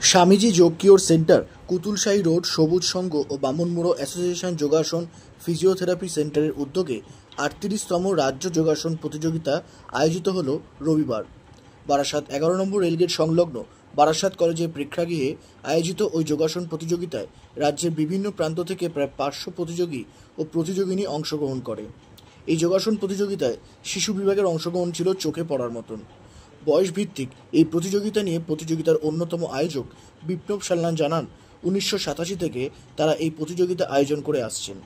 স্বামীজি যোগ cure centre, কুতুলশাহী road, সবুজ সংঘ ও বামুনমুড়ো association যোগাসন ফিজিওথেরাপি সেন্টারের উদ্যোগে ৩৮তম রাজ্য যোগাসন প্রতিযোগিতা আয়োজিত হল রবিবার। বারাসাত ১১ নম্বর রেলগেট সংলগ্ন বারাসাত কলেজের প্রেক্ষাগৃহে আয়োজিত ওই যোগাসন প্রতিযোগিতায় রাজ্যের বিভিন্ন প্রান্ত থেকে প্রায় ৫০০ প্রতিযোগী ও প্রতিযোগিনী অংশগ্রহণ করে। এই যোগাসন প্রতিযোগিতায় শিশু বিভাগের অংশগ্রহণ ছিল চোখে পড়ার মতন। বয়স ভিত্তিক এই প্রতিযোগিতা নিয়ে প্রতিযোগিতার অন্যতম আয়োজক বিপ্লব সাল্লান জানান, ১৯৮৭ থেকে তারা এই প্রতিযোগিতা আয়োজন করে আসছেন।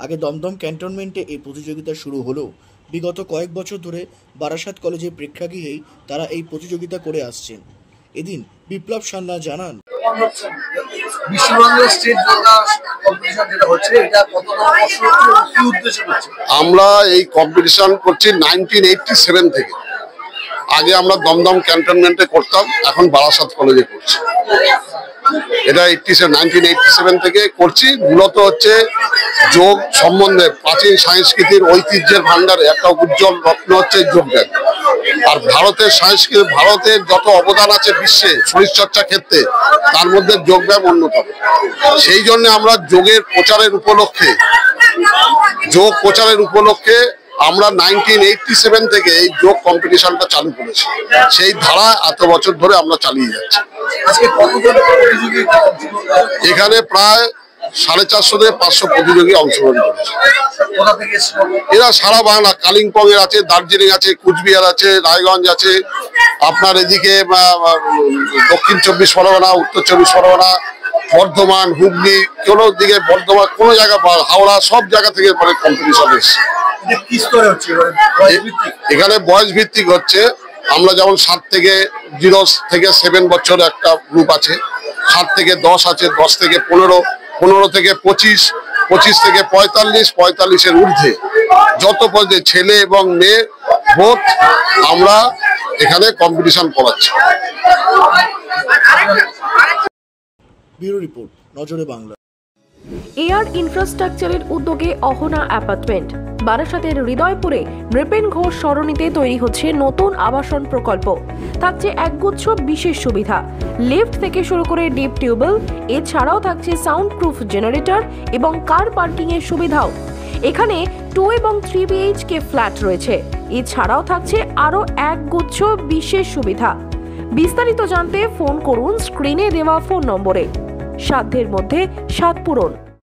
আগে দমদম ক্যান্টনমেন্টে এই প্রতিযোগিতা শুরু হলেও বিগত কয়েক বছর ধরে বারাসাত কলেজের প্রেক্ষাগৃহেই তারা এই প্রতিযোগিতা করে আসছেন। এদিন বিপ্লব সাল্লান জানান, আমরা এই কম্পিটিশন করছি 1987 থেকে। আগে আমরা দমদম ক্যান্টনমেন্টে করতাম, এখন বারাসাত কলেজে করছি। এটা 1987 থেকে করছি। মূলত হচ্ছে যোগ সম্বন্ধে প্রাচীন সংস্কৃতির ঐতিহ্যের ভান্ডারে একটা উজ্জ্বল রত্ন হচ্ছে যোগব্যায়াম। আর ভারতের সংস্কৃতি, ভারতের যত অবদান আছে বিশ্বে শরীরচর্চা ক্ষেত্রে, তার মধ্যে যোগব্যায়াম অন্যতম। সেই জন্য আমরা যোগের প্রচারের উপলক্ষে আমরা 1987 থেকে এই যোগ কম্পিটিশনটা চালু করেছি। সেই ধারা এত বছর ধরে আমরা চালিয়ে যাচ্ছি। এখানে প্রায় 450 থেকে 500 প্রতিযোগী অংশগ্রহণ করেছে। এরা সারা বাংলা, কালিম্পং এর আছে, দার্জিলিং আছে, কুচবিহার আছে, রায়গঞ্জ আছে, আপনার এদিকে দক্ষিণ 24 পরগনা, উত্তর 24 পরগনা, বর্ধমান, হুগলি, কোনো দিকে বর্ধমান, কোনো জায়গা, হাওড়া, সব জায়গা থেকে মানে কম্পিটিশন এসছে। এখানে বয়স ভিত্তিক হচ্ছে। আমরা যেমন 7 থেকে 0 থেকে 7 বছর একটা গ্রুপ আছে, 7 থেকে 10 আছে, 10 থেকে 15, 15 থেকে 25, 25 থেকে 45, 45-এর ঊর্ধ্বে যত পর্যায়ে ছেলে এবং মেয়ে বোধ আমরা এখানে কম্পিটিশন করাচ্ছি। ব্যুরো রিপোর্ট, নজরে বাংলা। এয়ার ইনফ্রাস্ট্রাকচারের উদ্যোগে অহনা অ্যাপার্টমেন্ট, বারাসাতের হৃদয়পুরে নৃপেন ঘোষ সরণিতে তৈরি হচ্ছে নতুন আবাসন প্রকল্প। থাকছে একগুচ্ছ বিশেষ সুবিধা, লিফট থেকে শুরু করে ডিপ টিউবওয়েল, এছাড়াও থাকছে সাউন্ড প্রুফ জেনারেটর এবং কার পার্কিং এর সুবিধাও। এখানে 2 এবং 3 BHK ফ্ল্যাট রয়েছে। এছাড়াও থাকছে আরো একগুচ্ছ বিশেষ সুবিধা। বিস্তারিত জানতে ফোন করুন স্ক্রিনে দেওয়া ফোন নম্বরে। সাধ্যের মধ্যে স্বাদ পূরণ।